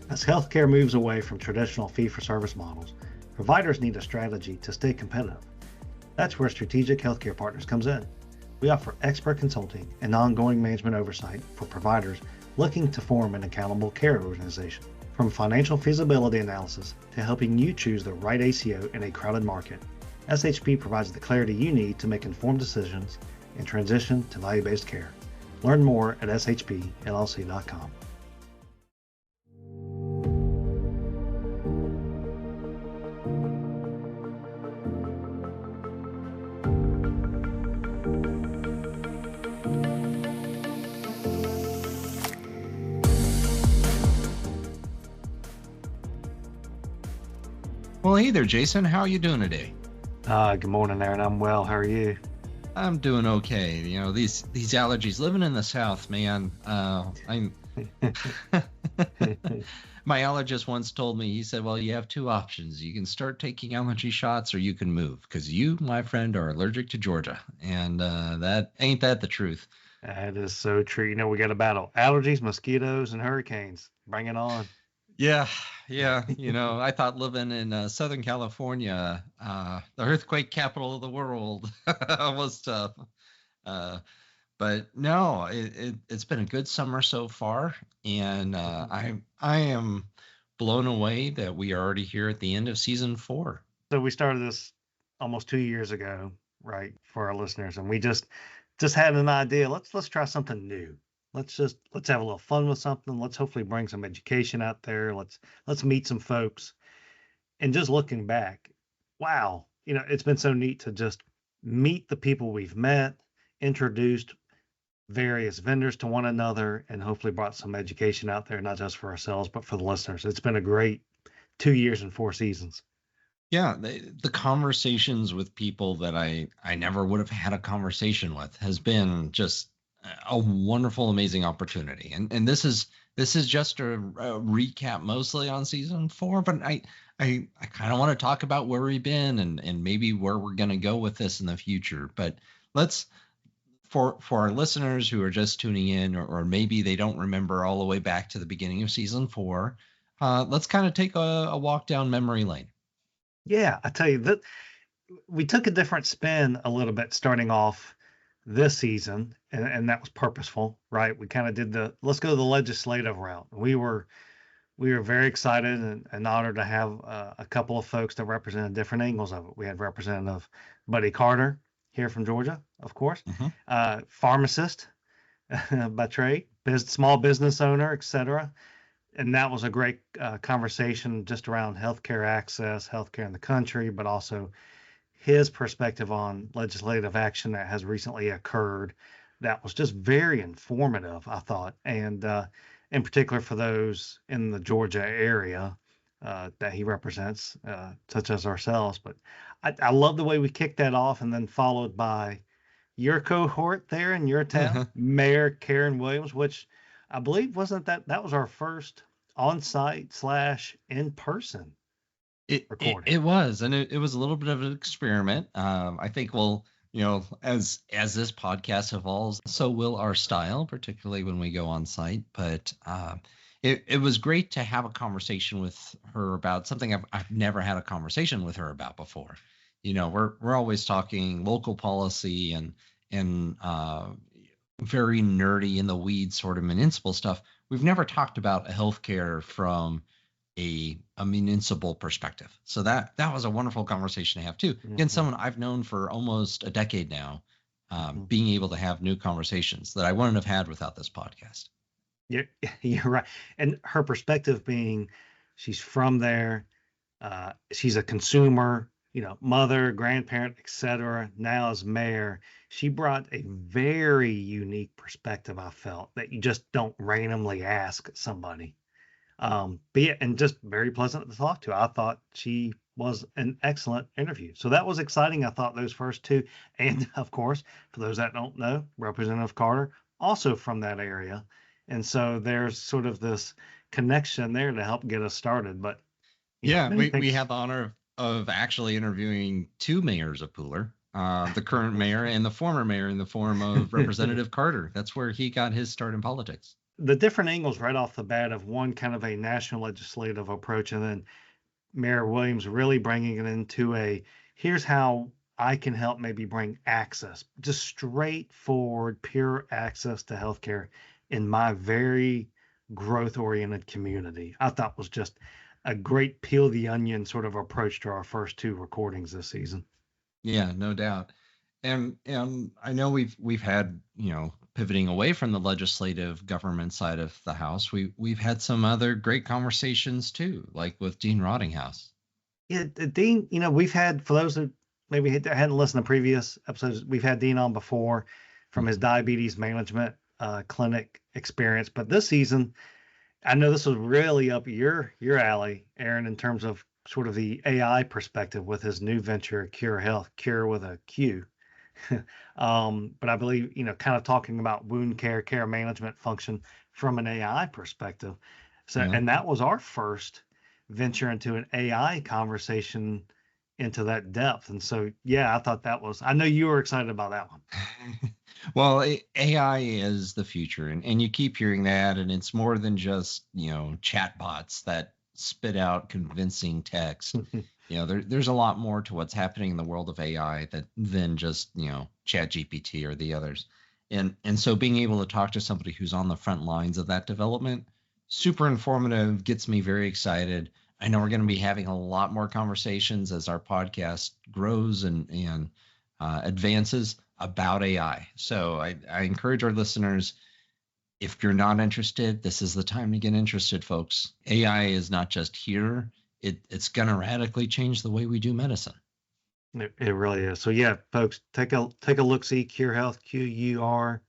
As healthcare moves away from traditional fee-for-service models, providers need a strategy to stay competitive. That's where Strategic Healthcare Partners comes in. We offer expert consulting and ongoing management oversight for providers looking to form an accountable care organization. From financial feasibility analysis to helping you choose the right ACO in a crowded market, SHP provides the clarity you need to make informed decisions and transition to value-based care. Learn more at shpllc.com. Well, hey there, Jason. How are you doing today? Good morning, Aaron. I'm well. How are you? I'm doing okay. You know, these allergies. Living in the South, man. I'm. My allergist once told me. He said, "Well, you have two options. You can start taking allergy shots, or you can move, because you, my friend, are allergic to Georgia, and that ain't that the truth." That is so true. You know, we got a battle: allergies, mosquitoes, and hurricanes. Bring it on. Yeah, yeah. You know, I thought living in Southern California, the earthquake capital of the world, was tough. Uh, but no, it's been a good summer so far, and I am blown away that we are already here at the end of season 4. So we started this almost 2 years ago, right, for our listeners, and we just had an idea. Let's try something new. Let's have a little fun with something. Let's hopefully bring some education out there. Let's meet some folks. And just looking back, wow, you know, it's been so neat to just meet the people we've met, introduced various vendors to one another, and hopefully brought some education out there, not just for ourselves, but for the listeners. It's been a great 2 years and 4 seasons. Yeah, the conversations with people that I never would have had a conversation with has been just a wonderful, amazing opportunity. And this is just a recap mostly on season 4, but I kind of want to talk about where we've been and maybe where we're going to go with this in the future. But let's for our listeners who are just tuning in, or maybe they don't remember all the way back to the beginning of season 4, let's kind of take a walk down memory lane. Yeah, I tell you that we took a different spin a little bit starting off this season, and that was purposeful, right? We kind of did let's go the legislative route. We were very excited and honored to have a couple of folks that represented different angles of it. We had Representative Buddy Carter here from Georgia, of course, pharmacist by trade, small business owner, etc. And that was a great conversation just around healthcare access, healthcare in the country, but also his perspective on legislative action that has recently occurred. That was just very informative, I thought, and in particular for those in the Georgia area that he represents, such as ourselves. But I love the way we kicked that off, and then followed by your cohort there in your town, Mayor Karen Williams, which I believe wasn't that was our first on-site / in-person recording. It was, and it was a little bit of an experiment. I think you know, as this podcast evolves, so will our style, particularly when we go on site. But it was great to have a conversation with her about something I've never had a conversation with her about before. You know, we're always talking local policy and very nerdy in the weeds sort of municipal stuff. We've never talked about healthcare from a municipal perspective. So that was a wonderful conversation to have too. Again, someone I've known for almost a decade now, being able to have new conversations that I wouldn't have had without this podcast. You're right. And her perspective being she's from there, she's a consumer, you know, mother, grandparent, etc. Now as mayor, she brought a very unique perspective, I felt, that you just don't randomly ask somebody. But yeah, and just very pleasant to talk to. I thought she was an excellent interview. So that was exciting. I thought those first two, and of course, for those that don't know, Representative Carter, also from that area. And so there's sort of this connection there to help get us started. But yeah, we had the honor of actually interviewing two mayors of Pooler, the current mayor and the former mayor, in the form of Representative Carter. That's where he got his start in politics. the different angles right off the bat of one kind of a national legislative approach, and then Mayor Williams really bringing it into a here's how I can help maybe bring access, just straightforward, pure access to healthcare in my very growth oriented community. I thought was just a great peel the onion sort of approach to our first two recordings this season. Yeah, no doubt. And I know we've had, pivoting away from the legislative government side of the house, we've had some other great conversations too, like with Dean Rottinghaus. Yeah, Dean, we've had, for those that maybe hadn't listened to previous episodes, we've had Dean on before from his diabetes management clinic experience. But this season, I know this was really up your alley, Aaron, in terms of sort of the AI perspective with his new venture, QurHealth, Cure with a Q. But I believe, kind of talking about wound care management function from an AI perspective. So, Yeah. and that was our first venture into an AI conversation into that depth. And so, yeah, I thought I know you were excited about that one. Well, AI is the future, and you keep hearing that, and it's more than just, chatbots that spit out convincing text. There's a lot more to what's happening in the world of AI than just, Chat GPT or the others. And so being able to talk to somebody who's on the front lines of that development, super informative, gets me very excited. I know we're going to be having a lot more conversations as our podcast grows and advances about AI. So I encourage our listeners, if you're not interested, this is the time to get interested, folks. AI is not just here. It's going to radically change the way we do medicine. It really is. So yeah, folks, take a look, see QurHealth, QUR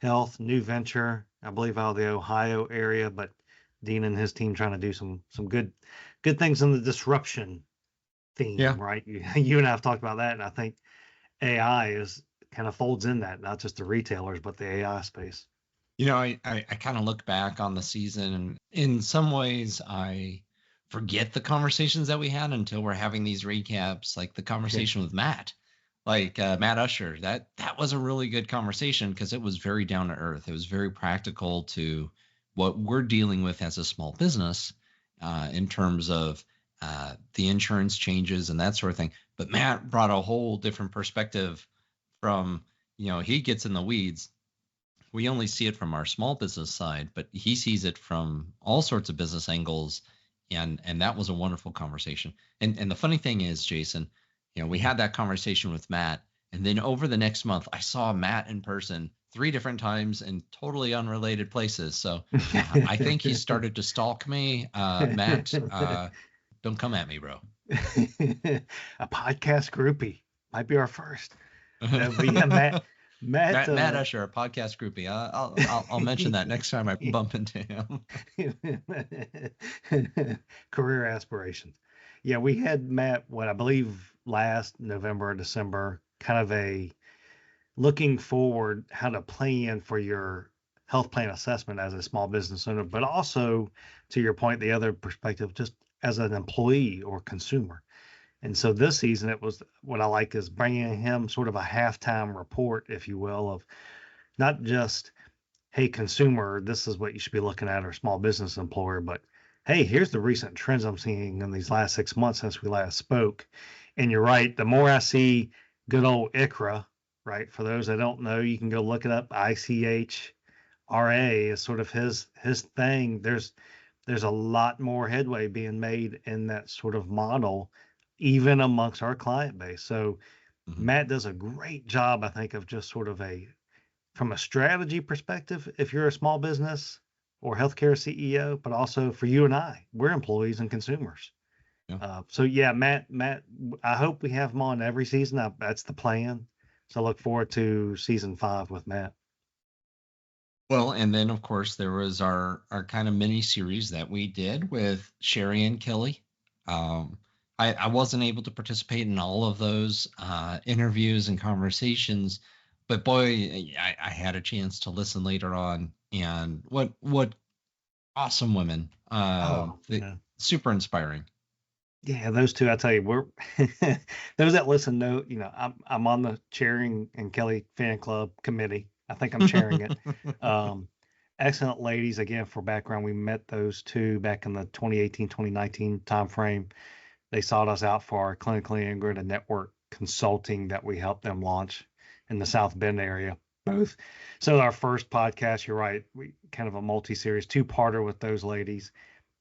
Health, new venture, I believe out of the Ohio area, but Dean and his team trying to do some good things in the disruption theme, Yeah. right? You and I have talked about that, and I think AI is kind of folds in that, not just the retailers, but the AI space. I kind of look back on the season, and in some ways I forget the conversations that we had until we're having these recaps, like the conversation with Matt, like Matt Usher. That was a really good conversation because it was very down to earth. It was very practical to what we're dealing with as a small business in terms of the insurance changes and that sort of thing. But Matt brought a whole different perspective from, he gets in the weeds. We only see it from our small business side, but he sees it from all sorts of business angles. And that was a wonderful conversation. And the funny thing is, Jason, we had that conversation with Matt, and then over the next month, I saw Matt in person 3 different times in totally unrelated places. So I think he started to stalk me. Matt, don't come at me, bro. A podcast groupie might be our first. No, but yeah, Matt Usher, a podcast groupie. I'll mention that next time I bump into him. Career aspirations. Yeah, we had Matt, what I believe last November or December, kind of a looking forward how to plan for your health plan assessment as a small business owner, but also to your point, the other perspective, just as an employee or consumer. And so this season, it was what I like is bringing him sort of a halftime report, if you will, of not just, hey, consumer, this is what you should be looking at, or small business employer, but hey, here's the recent trends I'm seeing in these last 6 months since we last spoke. And you're right, the more I see good old ICHRA, right? For those that don't know, you can go look it up. ICHRA is sort of his thing. There's a lot more headway being made in that sort of model, even amongst our client base. So Matt does a great job, I think, of just sort of from a strategy perspective, if you're a small business or healthcare CEO, but also for you and I, we're employees and consumers. Yeah. So yeah, Matt, I hope we have him on every season. That's the plan. So I look forward to season 5 with Matt. Well, and then of course there was our kind of mini series that we did with Shery and Kelly. I wasn't able to participate in all of those interviews and conversations, but boy, I had a chance to listen later on, and what awesome women! Yeah. Super inspiring. Yeah, those two, I tell you, we're those that listen know, I'm on the Shery and Kelly fan club committee. I think I'm chairing it. excellent ladies. Again, for background, we met those two back in the 2018, 2019 timeframe. They sought us out for our clinically integrated network consulting that we helped them launch in the South Bend area. Both. So our first podcast, you're right, we kind of a multi-series two-parter with those ladies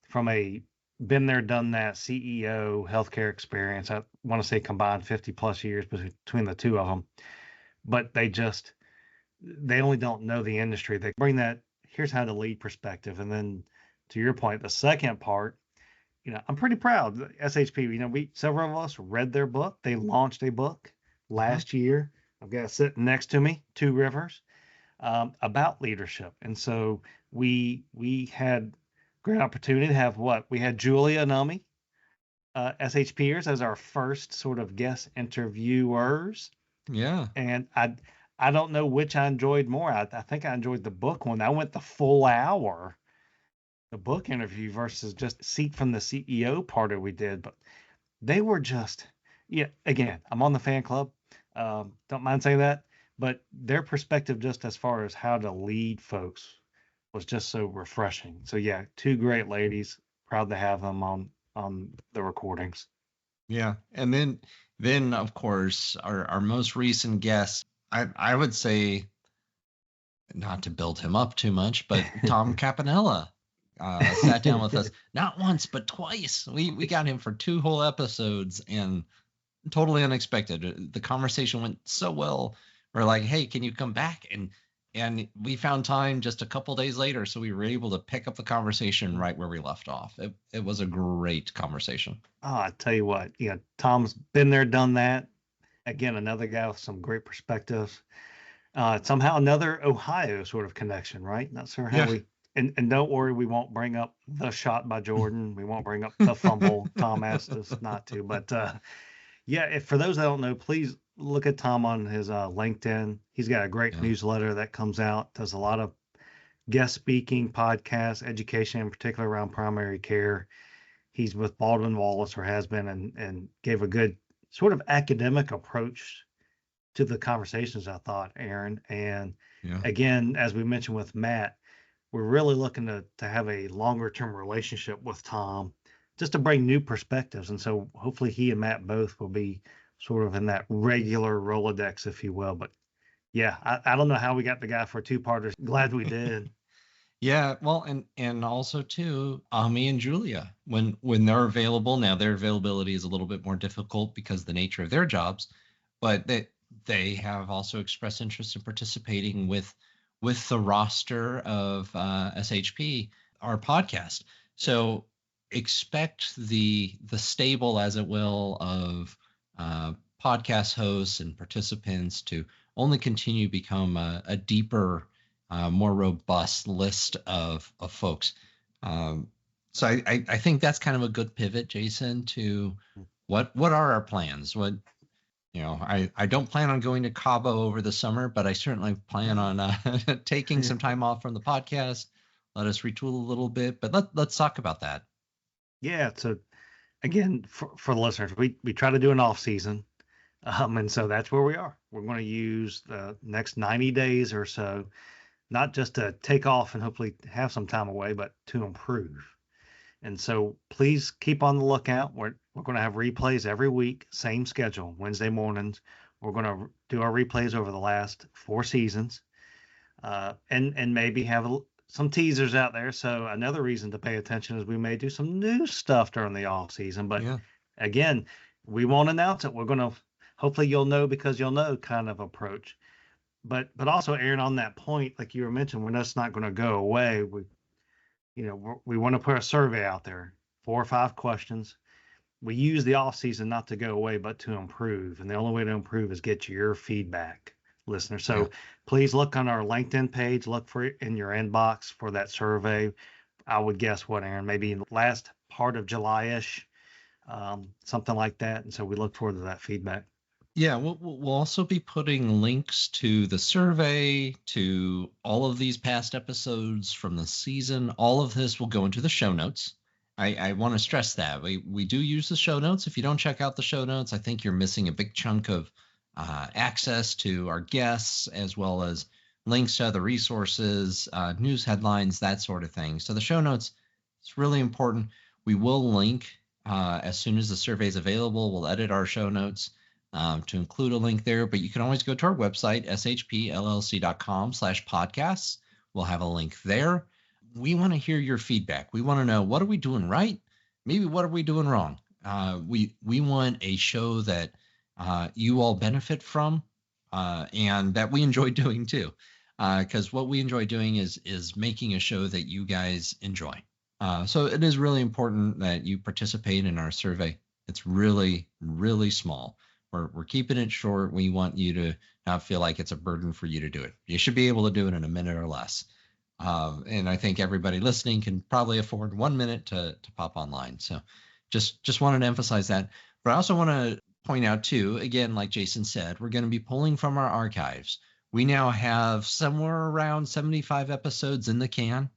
from a been there, done that CEO healthcare experience. I want to say combined 50 plus years between the two of them, but they only don't know the industry. They bring that, here's how to lead perspective. And then to your point, the second part, I'm pretty proud. SHP, several of us read their book. They launched a book last year. I've got it sitting next to me, Two Rivers, about leadership. And so we had great opportunity to have we had Julia Nami, SHPers, as our first sort of guest interviewers. Yeah. And I don't know which I enjoyed more. I think I enjoyed the book one. I went the full hour, the book interview versus just seat from the CEO part that we did. But they were just, again, I'm on the fan club. Don't mind saying that. But their perspective, just as far as how to lead folks, was just so refreshing. So yeah, two great ladies. Proud to have them on the recordings. Yeah. And then of course our most recent guest, I would say, not to build him up too much, but Tom Campanella sat down with us not once but twice. We got him for 2 whole episodes, and totally unexpected. The conversation went so well. We're like, hey, can you come back? And we found time just a couple days later, so we were able to pick up the conversation right where we left off. It was a great conversation. Oh, I tell you what, Tom's been there, done that. Again, another guy with some great perspectives. Somehow another Ohio sort of connection, right? Not sure how we. And don't worry, we won't bring up the shot by Jordan. We won't bring up the fumble. Tom asked us not to, but if for those that don't know, please look at Tom on his LinkedIn. He's got a great newsletter that comes out. Does a lot of guest speaking, podcasts, education in particular around primary care. He's with Baldwin Wallace, or has been, and gave a good sort of academic approach to the conversations, I thought, Aaron. And again, as we mentioned with Matt, we're really looking to have a longer term relationship with Tom, just to bring new perspectives. And so hopefully he and Matt both will be sort of in that regular Rolodex, if you will. But I don't know how we got the guy for 2-parters. Glad we did. Yeah, well, and also too, Ami and Julia, when they're available. Now their availability is a little bit more difficult because of the nature of their jobs, but they have also expressed interest in participating with the roster of SHP, our podcast. So expect the stable, as it will, of podcast hosts and participants to only continue to become a deeper, more robust list of folks. So I think that's kind of a good pivot, Jason, to what are our plans? I don't plan on going to Cabo over the summer, but I certainly plan on taking some time off from the podcast. Let us retool a little bit, but let's talk about that. Yeah. So again, for the listeners, we try to do an off season. And so that's where we are. We're going to use the next 90 days or so, not just to take off and hopefully have some time away, but to improve. And so please keep on the lookout. We're going to have replays every week, same schedule, Wednesday mornings. We're going to do our replays over the last 4 seasons, and maybe have some teasers out there. So another reason to pay attention is we may do some new stuff during the off season. But again, we won't announce it. We're going to, hopefully you'll know because you'll know kind of approach. But also, Aaron, on that point, like you were mentioning, we're just not going to go away. We want to put a survey out there, 4 or 5 questions. We use the off season not to go away, but to improve. And the only way to improve is get your feedback, listeners. So please look on our LinkedIn page, look for it in your inbox for that survey. I would guess what, Aaron, maybe in the last part of July-ish, something like that. And so we look forward to that feedback. Yeah, we'll also be putting links to the survey, to all of these past episodes from the season. All of this will go into the show notes. I want to stress that. We do use the show notes. If you don't check out the show notes, I think you're missing a big chunk of access to our guests, as well as links to other resources, news headlines, that sort of thing. So the show notes, it's really important. We will link as soon as the survey is available. We'll edit our show notes to include a link there, but you can always go to our website, shpllc.com/podcasts. We'll have a link there. We want to hear your feedback. We want to know, what are we doing right? Maybe what are we doing wrong? We want a show that you all benefit from and that we enjoy doing too. Because what we enjoy doing is making a show that you guys enjoy. So it is really important that you participate in our survey. It's really, really small. We're keeping it short. We want you to not feel like it's a burden for you to do it. You should be able to do it in a minute or less. And I think everybody listening can probably afford 1 minute to pop online. So just wanted to emphasize that. But I also want to point out too, again, like Jason said, we're going to be pulling from our archives. We now have somewhere around 75 episodes in the can.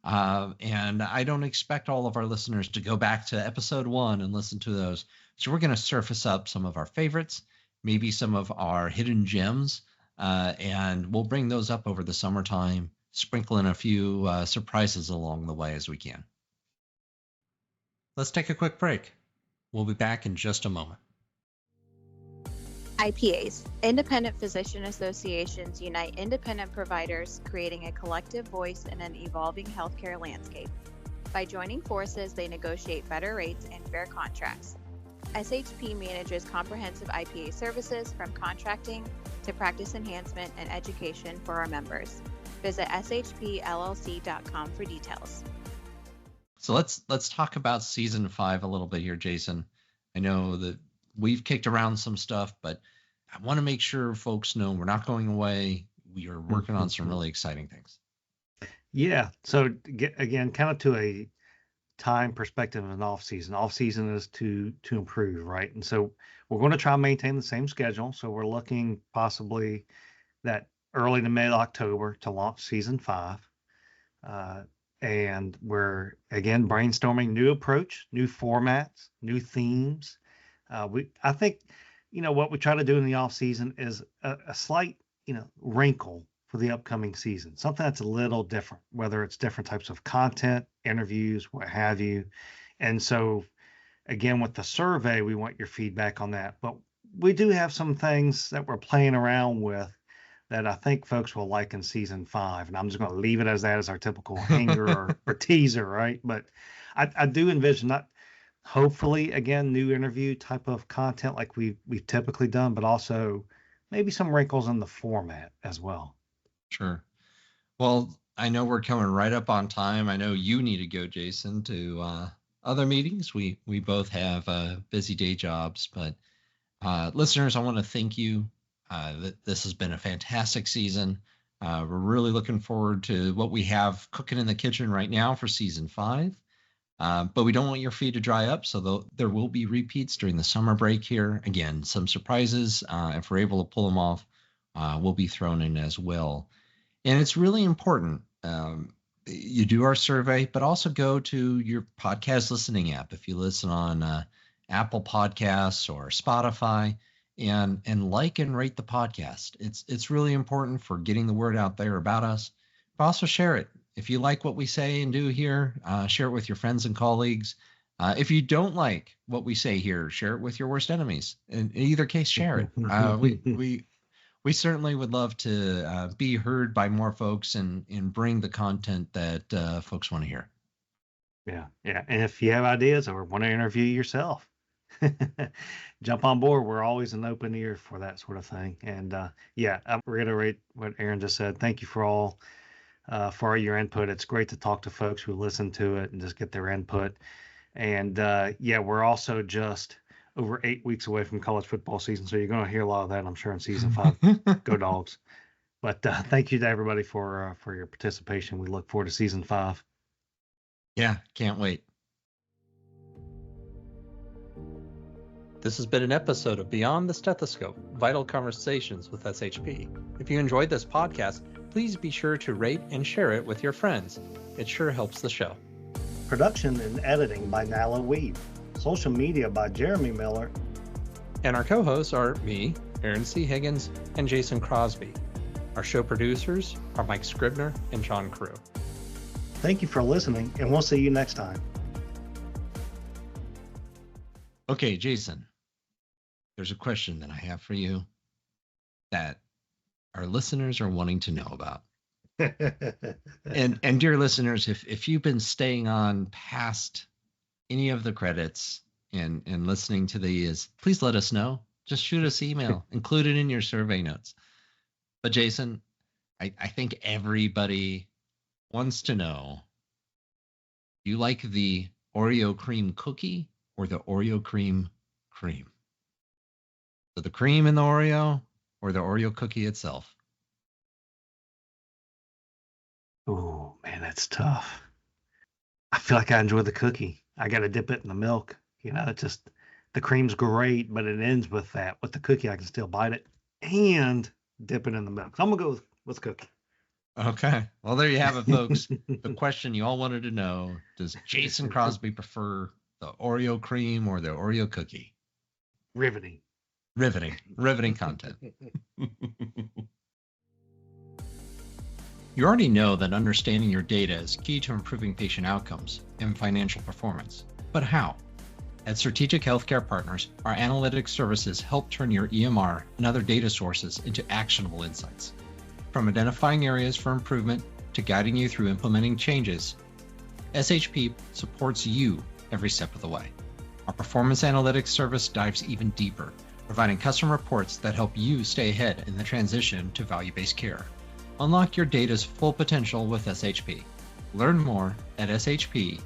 And I don't expect all of our listeners to go back to episode 1 and listen to those. So we're going to surface up some of our favorites, maybe some of our hidden gems, and we'll bring those up over the summertime, sprinkle in a few surprises along the way as we can. Let's take a quick break. We'll be back in just a moment. IPAs, Independent Physician Associations, unite independent providers, creating a collective voice in an evolving healthcare landscape. By joining forces, they negotiate better rates and fair contracts. SHP manages comprehensive IPA services from contracting to practice enhancement and education for our members. Visit shpllc.com for details. So let's talk about season 5 a little bit here, Jason. I know that we've kicked around some stuff, but I want to make sure folks know we're not going away. We are working on some really exciting things. Yeah. So again, kind of to a time perspective of an off season. Off season is to improve, right? And so we're going to try and maintain the same schedule. So we're looking possibly that early to mid October to launch season 5. And we're again brainstorming new approach, new formats, new themes. I think, what we try to do in the off season is a slight, wrinkle for the upcoming season, something that's a little different, whether it's different types of content, interviews, what have you. And so again, with the survey, we want your feedback on that, but we do have some things that we're playing around with that I think folks will like in season 5. And I'm just going to leave it as that as our typical hanger or teaser, right? But I do envision that hopefully, again, new interview type of content like we've typically done, but also maybe some wrinkles in the format as well. Sure. Well, I know we're coming right up on time. I know you need to go, Jason, to other meetings. We both have busy day jobs, but listeners, I want to thank you. This has been a fantastic season. We're really looking forward to what we have cooking in the kitchen right now for season 5. But we don't want your feed to dry up, so there will be repeats during the summer break here. Again, some surprises. If we're able to pull them off, will be thrown in as well. And it's really important. You do our survey, but also go to your podcast listening app. If you listen on Apple Podcasts or Spotify, and like and rate the podcast. It's really important for getting the word out there about us. But also share it. If you like what we say and do here, share it with your friends and colleagues. If you don't like what we say here, share it with your worst enemies. In either case, share it. We certainly would love to be heard by more folks and bring the content that folks want to hear. Yeah. And if you have ideas or want to interview yourself, jump on board. We're always an open ear for that sort of thing. And I reiterate what Aaron just said. Thank you for all your input. It's great to talk to folks who listen to it and just get their input. And we're also just over 8 weeks away from college football season. So you're going to hear a lot of that, I'm sure, in season 5. Go Dogs. But thank you to everybody for your participation. We look forward to season 5. Yeah, can't wait. This has been an episode of Beyond the Stethoscope, Vital Conversations with SHP. If you enjoyed this podcast, please be sure to rate and share it with your friends. It sure helps the show. Production and editing by Nala Weed. Social media by Jeremy Miller. And our co-hosts are me, Aaron C. Higgins, and Jason Crosby. Our show producers are Mike Scribner and John Crew. Thank you for listening, and we'll see you next time. Okay, Jason, there's a question that I have for you that our listeners are wanting to know about. And dear listeners, if you've been staying on past any of the credits and listening to these, please let us know. Just shoot us email, include it in your survey notes. But Jason, I think everybody wants to know, do you like the Oreo cream cookie or the Oreo cream? So the cream in the Oreo or the Oreo cookie itself? Oh, man, that's tough. I feel like I enjoy the cookie. I got to dip it in the milk. It's just, the cream's great, but it ends with that. With the cookie, I can still bite it and dip it in the milk. So I'm going to go with cookie. Okay. Well, there you have it, folks. The question you all wanted to know, does Jason Crosby prefer the Oreo cream or the Oreo cookie? Riveting content. You already know that understanding your data is key to improving patient outcomes and financial performance. But how? At Strategic Healthcare Partners, our analytics services help turn your EMR and other data sources into actionable insights. From identifying areas for improvement to guiding you through implementing changes, SHP supports you every step of the way. Our performance analytics service dives even deeper, providing custom reports that help you stay ahead in the transition to value-based care. Unlock your data's full potential with SHP. Learn more at shpllc.com.